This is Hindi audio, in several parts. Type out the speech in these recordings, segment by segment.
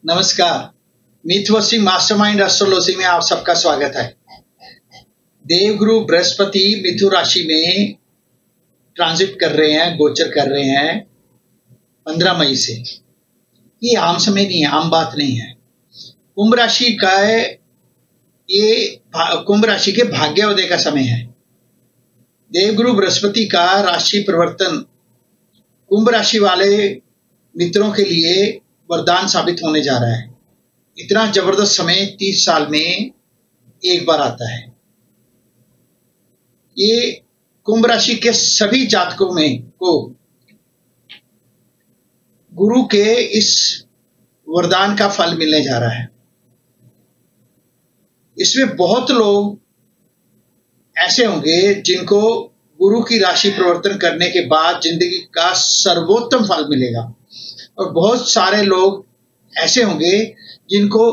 नमस्कार। मिथवसिंह मास्टरमाइंड एस्ट्रोलॉजी में आप सबका स्वागत है। देवगुरु बृहस्पति मिथुन राशि में ट्रांजिट कर रहे हैं, गोचर कर रहे हैं 15 मई से। ये आम समय नहीं है, आम बात नहीं है। कुंभ राशि का ये कुंभ राशि के भाग्योदय का समय है। देवगुरु बृहस्पति का राशि परिवर्तन कुंभ राशि वाले मित्रों के लिए वरदान साबित होने जा रहा है। इतना जबरदस्त समय 30 साल में एक बार आता है। ये कुंभ राशि के सभी जातकों में को गुरु के इस वरदान का फल मिलने जा रहा है। इसमें बहुत लोग ऐसे होंगे जिनको गुरु की राशि परिवर्तन करने के बाद जिंदगी का सर्वोत्तम फल मिलेगा, और बहुत सारे लोग ऐसे होंगे जिनको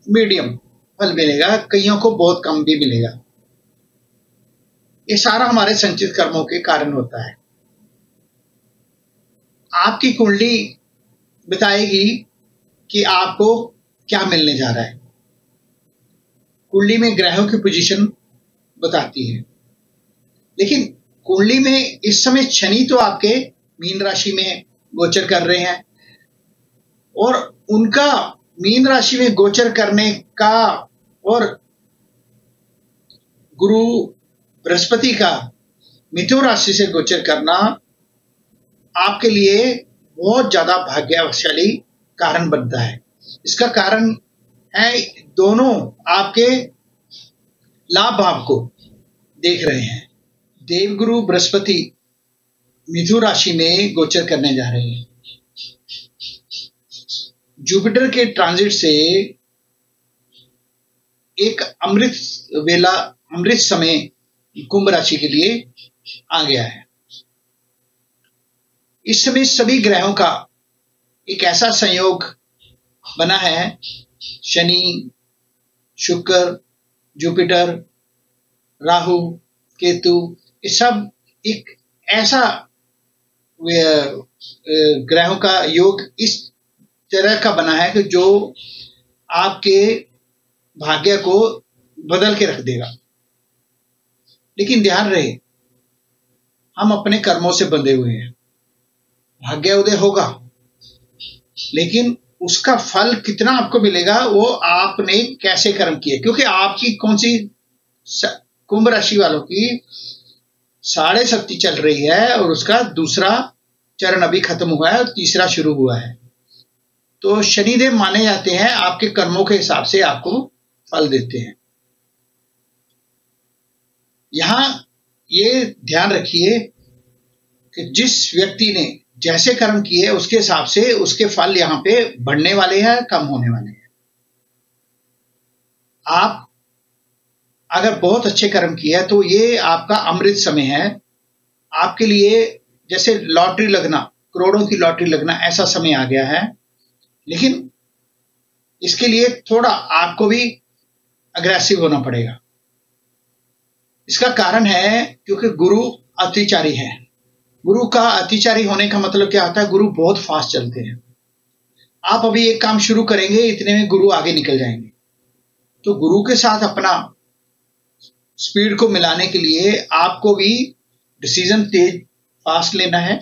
मीडियम फल मिलेगा, कईयों को बहुत कम भी मिलेगा। ये सारा हमारे संचित कर्मों के कारण होता है। आपकी कुंडली बताएगी कि आपको क्या मिलने जा रहा है। कुंडली में ग्रहों की पोजीशन बताती है, लेकिन कुंडली में इस समय शनि तो आपके मीन राशि में गोचर कर रहे हैं, और उनका मीन राशि में गोचर करने का और गुरु बृहस्पति का मिथुन राशि से गोचर करना आपके लिए बहुत ज्यादा भाग्यशाली कारण बनता है। इसका कारण है दोनों आपके लाभ भाव को देख रहे हैं। देवगुरु बृहस्पति मिथुन राशि में गोचर करने जा रहे हैं। जुपिटर के ट्रांजिट से एक अमृत समय कुंभ राशि के लिए आ गया है। इस समय सभी ग्रहों का एक ऐसा संयोग बना है, शनि, शुक्र, जुपिटर, राहु, केतु, ये सब एक ऐसा ग्रहों का योग इस तरह का बना है कि जो आपके भाग्य को बदल के रख देगा। लेकिन ध्यान रहे, हम अपने कर्मों से बंधे हुए हैं। भाग्योदय होगा, लेकिन उसका फल कितना आपको मिलेगा वो आपने कैसे कर्म किए, क्योंकि आपकी कौन सी कुंभ राशि वालों की साढ़े शक्ति चल रही है, और उसका दूसरा चरण अभी खत्म हुआ है और तीसरा शुरू हुआ है। तो शनिदेव माने जाते हैं आपके कर्मों के हिसाब से आपको फल देते हैं। यहां ये ध्यान रखिए कि जिस व्यक्ति ने जैसे कर्म किए उसके हिसाब से उसके फल यहां पे बढ़ने वाले हैं, कम होने वाले हैं। आप अगर बहुत अच्छे कर्म किए तो ये आपका अमृत समय है। आपके लिए जैसे लॉटरी लगना, करोड़ों की लॉटरी लगना, ऐसा समय आ गया है। लेकिन इसके लिए थोड़ा आपको भी अग्रेसिव होना पड़ेगा। इसका कारण है क्योंकि गुरु अतिचारी है। गुरु का अतिचारी होने का मतलब क्या होता है? गुरु बहुत फास्ट चलते हैं। आप अभी एक काम शुरू करेंगे, इतने में गुरु आगे निकल जाएंगे। तो गुरु के साथ अपना स्पीड को मिलाने के लिए आपको भी डिसीजन तेज फास्ट लेना है,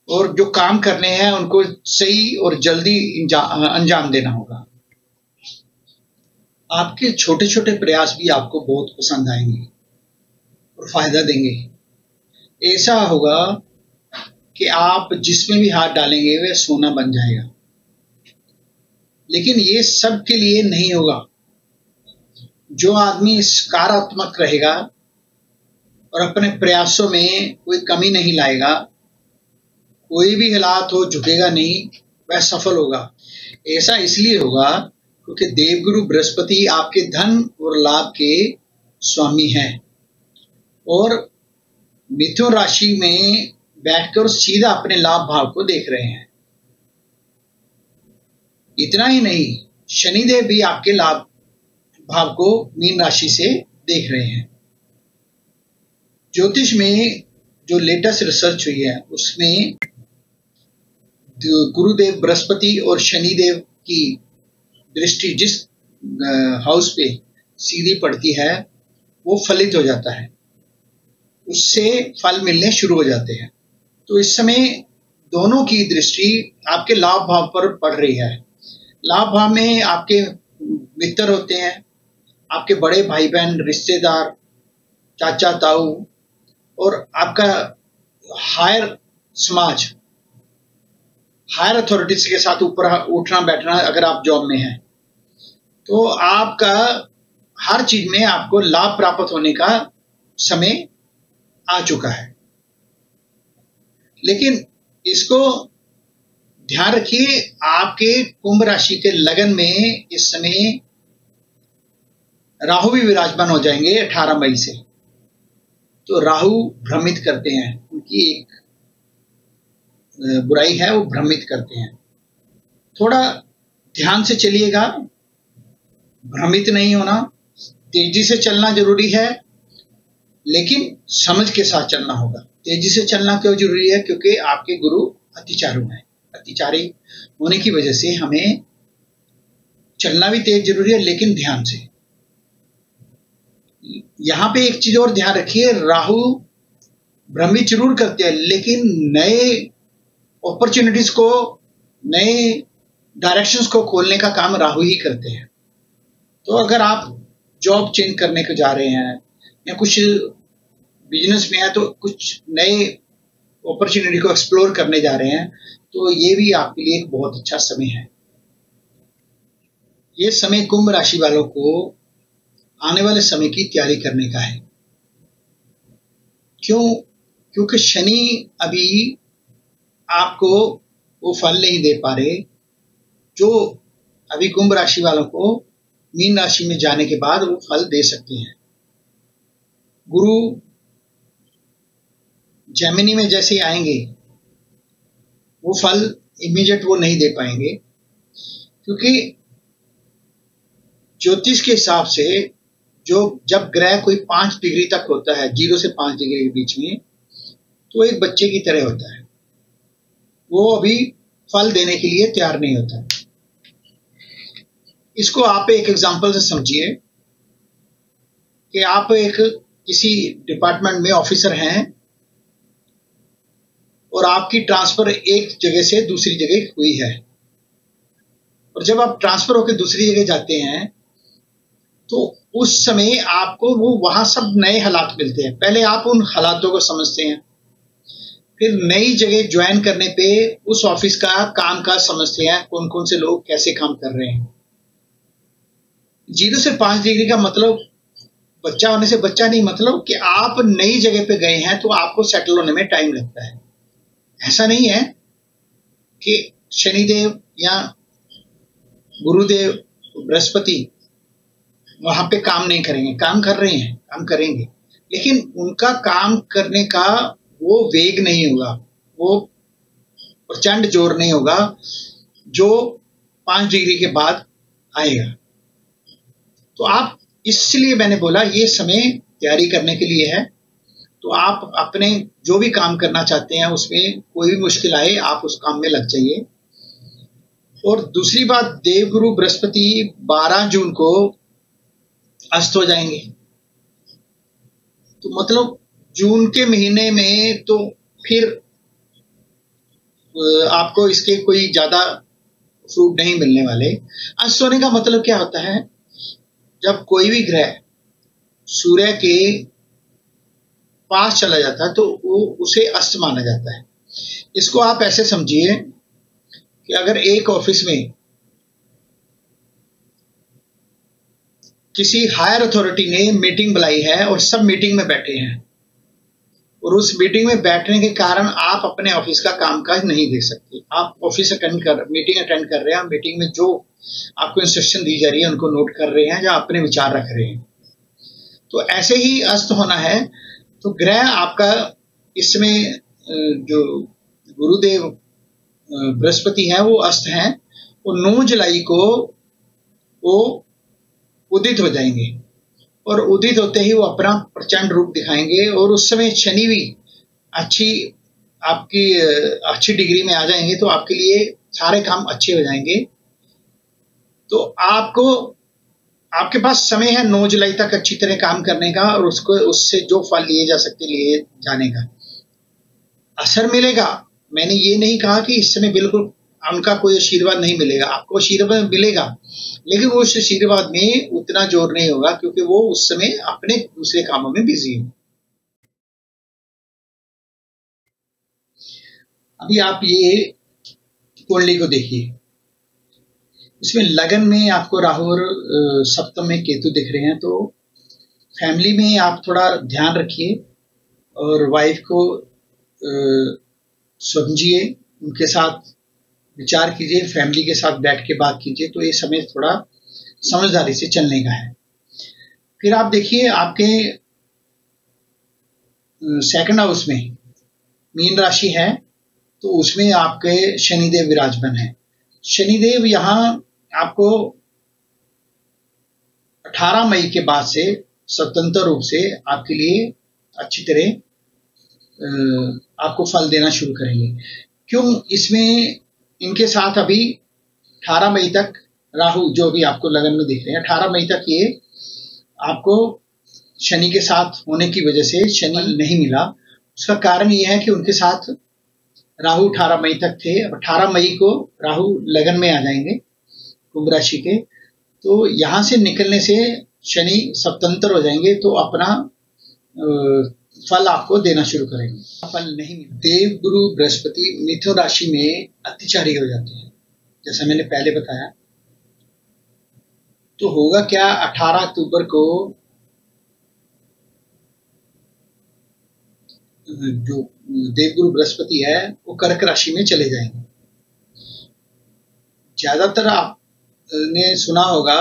और जो काम करने हैं उनको सही और जल्दी अंजाम देना होगा। आपके छोटे छोटे प्रयास भी आपको बहुत पसंद आएंगे और फायदा देंगे। ऐसा होगा कि आप जिसमें भी हाथ डालेंगे वह सोना बन जाएगा। लेकिन ये सब के लिए नहीं होगा। जो आदमी सकारात्मक रहेगा और अपने प्रयासों में कोई कमी नहीं लाएगा, कोई भी हालात हो झुकेगा नहीं, वह सफल होगा। ऐसा इसलिए होगा क्योंकि देवगुरु बृहस्पति आपके धन और लाभ के स्वामी हैं, और मिथुन राशि में बैठकर सीधा अपने लाभ भाव को देख रहे हैं। इतना ही नहीं, शनिदेव भी आपके लाभ भाव को मीन राशि से देख रहे हैं। ज्योतिष में जो लेटेस्ट रिसर्च हुई है उसमें गुरुदेव बृहस्पति और शनिदेव की दृष्टि जिस हाउस पे सीधी पड़ती है वो फलित हो जाता है, उससे फल मिलने शुरू हो जाते हैं। तो इस समय दोनों की दृष्टि आपके लाभ भाव पर पड़ रही है। लाभ भाव में आपके मित्र होते हैं, आपके बड़े भाई बहन, रिश्तेदार, चाचा ताऊ, और आपका हायर समाज, हायर अथॉरिटीज के साथ ऊपर उठना बैठना। अगर आप जॉब में हैं तो आपका हर चीज में आपको लाभ प्राप्त होने का समय आ चुका है। लेकिन इसको ध्यान रखिए, आपके कुंभ राशि के लगन में इस समय राहु भी विराजमान हो जाएंगे 18 मई से। तो राहु भ्रमित करते हैं, उनकी एक बुराई है, वो भ्रमित करते हैं। थोड़ा ध्यान से चलिएगा, भ्रमित नहीं होना, तेजी से चलना जरूरी है, लेकिन समझ के साथ चलना होगा। तेजी से चलना क्यों जरूरी है? क्योंकि आपके गुरु अतिचारू हैं। अतिचारी होने की वजह से हमें चलना भी तेज जरूरी है, लेकिन ध्यान से। यहां पे एक चीज और ध्यान रखिए, राहु भ्रमित जरूर करते हैं, लेकिन नए अपॉर्चुनिटीज को, नए डायरेक्शंस को खोलने का काम राहु ही करते हैं। तो अगर आप जॉब चेंज करने को जा रहे हैं या कुछ बिजनेस में है, तो कुछ नए अपॉर्चुनिटी को एक्सप्लोर करने जा रहे हैं, तो ये भी आपके लिए एक बहुत अच्छा समय है। ये समय कुंभ राशि वालों को आने वाले समय की तैयारी करने का है। क्यों? क्योंकि शनि अभी आपको वो फल नहीं दे पा रहे जो अभी कुंभ राशि वालों को मीन राशि में जाने के बाद वो फल दे सकते हैं। गुरु जेमिनी में जैसे आएंगे वो फल इमीडिएट वो नहीं दे पाएंगे, क्योंकि ज्योतिष के हिसाब से जब ग्रह कोई 5 डिग्री तक होता है, 0 से 5 डिग्री के बीच में, तो एक बच्चे की तरह होता है, वो अभी फल देने के लिए तैयार नहीं होता। इसको आप एक एग्जांपल से समझिए कि आप एक किसी डिपार्टमेंट में ऑफिसर हैं और आपकी ट्रांसफर एक जगह से दूसरी जगह हुई है, और जब आप ट्रांसफर होकर दूसरी जगह जाते हैं तो उस समय आपको वो वहां सब नए हालात मिलते हैं। पहले आप उन हालातों को समझते हैं, फिर नई जगह ज्वाइन करने पे उस ऑफिस का काम काज समझते हैं, कौन कौन से लोग कैसे काम कर रहे हैं। 0 से 5 डिग्री का मतलब बच्चा होने से बच्चा नहीं, मतलब कि आप नई जगह पे गए हैं तो आपको सेटल होने में टाइम लगता है। ऐसा नहीं है कि शनिदेव या गुरुदेव बृहस्पति वहां पे काम नहीं करेंगे, काम कर रहे हैं, काम करेंगे, लेकिन उनका काम करने का वो वेग नहीं होगा, वो प्रचंड जोर नहीं होगा जो 5 डिग्री के बाद आएगा। तो आप, इसलिए मैंने बोला ये समय तैयारी करने के लिए है। तो आप अपने जो भी काम करना चाहते हैं उसमें कोई भी मुश्किल आए, आप उस काम में लग जाइए। और दूसरी बात, देवगुरु बृहस्पति 12 जून को अस्त हो जाएंगे, तो मतलब जून के महीने में तो फिर आपको इसके कोई ज्यादा फ्रूट नहीं मिलने वाले। अस्त होने का मतलब क्या होता है? जब कोई भी ग्रह सूर्य के पास चला जाता है तो वो उसे अस्त माना जाता है। इसको आप ऐसे समझिए कि अगर एक ऑफिस में किसी हायर अथॉरिटी ने मीटिंग बुलाई है और सब मीटिंग में बैठे हैं, और उस मीटिंग में बैठने के कारण आप अपने ऑफिस का कामकाज नहीं देख सकते। आप ऑफिस मीटिंग अटेंड कर रहे हैं, मीटिंग में जो आपको इंस्ट्रक्शन दी जा रही है उनको नोट कर रहे हैं या अपने विचार रख रहे हैं। तो ऐसे ही अस्त होना है। तो ग्रह आपका इसमें जो गुरुदेव बृहस्पति है वो अस्त हैं, वो 9 जुलाई को वो उदित हो जाएंगे, और उदित होते ही वो अपना प्रचंड रूप दिखाएंगे। और उस समय शनि भी अच्छी आपकी अच्छी डिग्री में आ जाएंगे तो आपके लिए सारे काम अच्छे हो जाएंगे। तो आपको आपके पास समय है 9 जुलाई तक अच्छी तरह काम करने का और उससे जो फल लिए जा सकते लिए जाने का। असर मिलेगा, मैंने ये नहीं कहा कि इस समय बिल्कुल उनका कोई आशीर्वाद नहीं मिलेगा, आपको आशीर्वाद मिलेगा, लेकिन वो उस आशीर्वाद में उतना जोर नहीं होगा क्योंकि वो उस समय अपने दूसरे कामों में बिजी है। अभी आप ये कुंडली को देखिए, इसमें लगन में आपको राहु और सप्तम में केतु दिख रहे हैं। तो फैमिली में आप थोड़ा ध्यान रखिए और वाइफ को समझिए, उनके साथ विचार कीजिए, फैमिली के साथ बैठ के बात कीजिए। तो ये समय थोड़ा समझदारी से चलने का है। फिर आप देखिए आपके सेकंड हाउस में मीन राशि है, तो उसमें आपके शनिदेव विराजमान है। शनिदेव यहाँ आपको 18 मई के बाद से स्वतंत्र रूप से आपके लिए अच्छी तरह आपको फल देना शुरू करेंगे। क्यों? इसमें इनके साथ अभी 18 मई तक राहु जो भी आपको लगन में दिख रहे हैं, 18 मई तक ये आपको शनि के साथ होने की वजह से शनि नहीं मिला। उसका कारण ये है कि उनके साथ राहु 18 मई तक थे। अब 18 मई को राहु लगन में आ जाएंगे कुंभ राशि के, तो यहां से निकलने से शनि स्वतंत्र हो जाएंगे, तो अपना फल आपको देना शुरू करेंगे। फल नहीं मिला। देव गुरु बृहस्पति मिथुन राशि में अतिचारी हो जाते हैं, जैसा मैंने पहले बताया। तो होगा क्या, 18 अक्टूबर को जो देवगुरु बृहस्पति है वो कर्क राशि में चले जाएंगे। ज्यादातर आपने सुना होगा,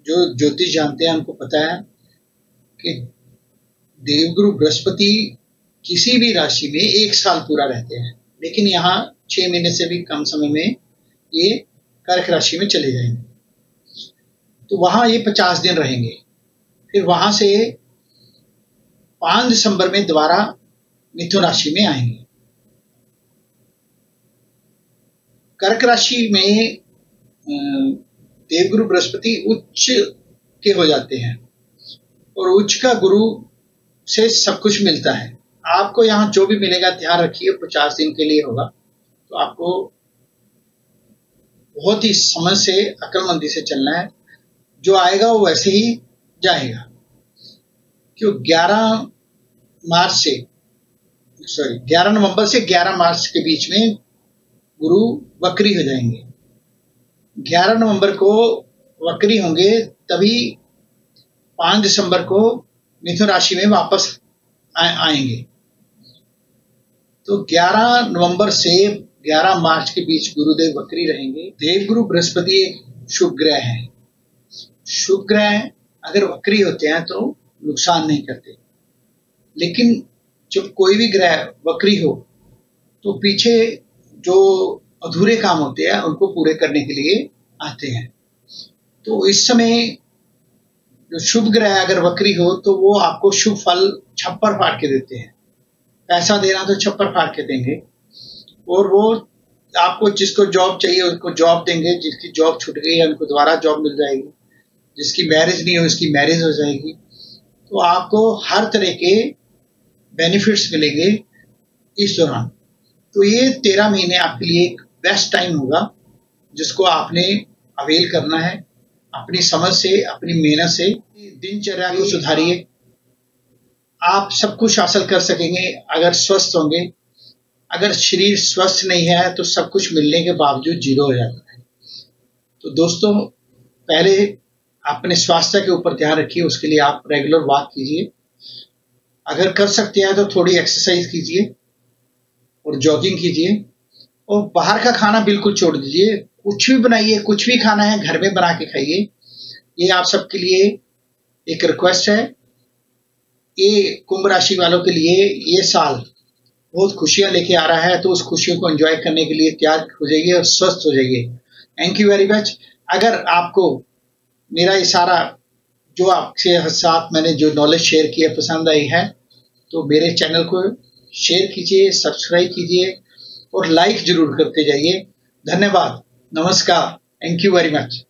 जो ज्योतिष जानते हैं उनको पता है कि देवगुरु बृहस्पति किसी भी राशि में 1 साल पूरा रहते हैं, लेकिन यहाँ 6 महीने से भी कम समय में ये कर्क राशि में चले जाएंगे। तो वहां ये 50 दिन रहेंगे। फिर वहां से 5 दिसंबर में दोबारा मिथुन राशि में आएंगे। कर्क राशि में देवगुरु बृहस्पति उच्च के हो जाते हैं और उच्च का गुरु से सब कुछ मिलता है। आपको यहाँ जो भी मिलेगा ध्यान रखिए 50 दिन के लिए होगा, तो आपको बहुत ही समझ से अक्लमंदी से चलना है। जो आएगा वो वैसे ही जाएगा। क्यों? 11 नवंबर से 11 मार्च के बीच में गुरु वक्री हो जाएंगे। 11 नवंबर को वक्री होंगे, तभी 5 दिसंबर को मिथुन राशि में वापस आएंगे। तो 11 नवंबर से 11 मार्च के बीच गुरुदेव वक्री रहेंगे। देवगुरु बृहस्पति एक शुभ ग्रह है। शुभ ग्रह अगर वक्री होते हैं तो नुकसान नहीं करते, लेकिन जब कोई भी ग्रह वक्री हो तो पीछे जो अधूरे काम होते हैं उनको पूरे करने के लिए आते हैं। तो इस समय जो शुभ ग्रह अगर वक्री हो तो वो आपको शुभ फल छप्पर फाड़ के देते हैं। पैसा देना तो छप्पर फाड़ के देंगे, और वो आपको जिसको जॉब चाहिए उसको जॉब देंगे, जिसकी जॉब छूट गई है उनको दोबारा जॉब मिल जाएगी, जिसकी मैरिज नहीं हो उसकी मैरिज हो जाएगी। तो आपको हर तरह के बेनिफिट्स मिलेंगे इस दौरान। तो ये 13 महीने आपके लिए एक बेस्ट टाइम होगा, जिसको आपने अवेल करना है अपनी समझ से, अपनी मेहनत से। दिनचर्या को सुधारिए, आप सब कुछ हासिल कर सकेंगे अगर स्वस्थ होंगे। अगर शरीर स्वस्थ नहीं है तो सब कुछ मिलने के बावजूद जीरो हो जाता है। तो दोस्तों, पहले अपने स्वास्थ्य के ऊपर ध्यान रखिए, उसके लिए आप रेगुलर वॉक कीजिए। अगर कर सकते हैं तो थोड़ी एक्सरसाइज कीजिए और जॉगिंग कीजिए, और बाहर का खाना बिल्कुल छोड़ दीजिए। कुछ भी बनाइए, कुछ भी खाना है घर में बना के खाइए। ये आप सबके लिए एक रिक्वेस्ट है। ये कुंभ राशि वालों के लिए ये साल बहुत खुशियां लेके आ रहा है, तो उस खुशियों को एंजॉय करने के लिए तैयार हो जाइए और स्वस्थ हो जाइए। Thank you very much. अगर आपको मेरा ये सारा जो आपके साथ मैंने जो नॉलेज शेयर किया पसंद आई है, तो मेरे चैनल को शेयर कीजिए, सब्सक्राइब कीजिए और लाइक जरूर करते जाइए। धन्यवाद, नमस्कार, थैंक यू वेरी मच।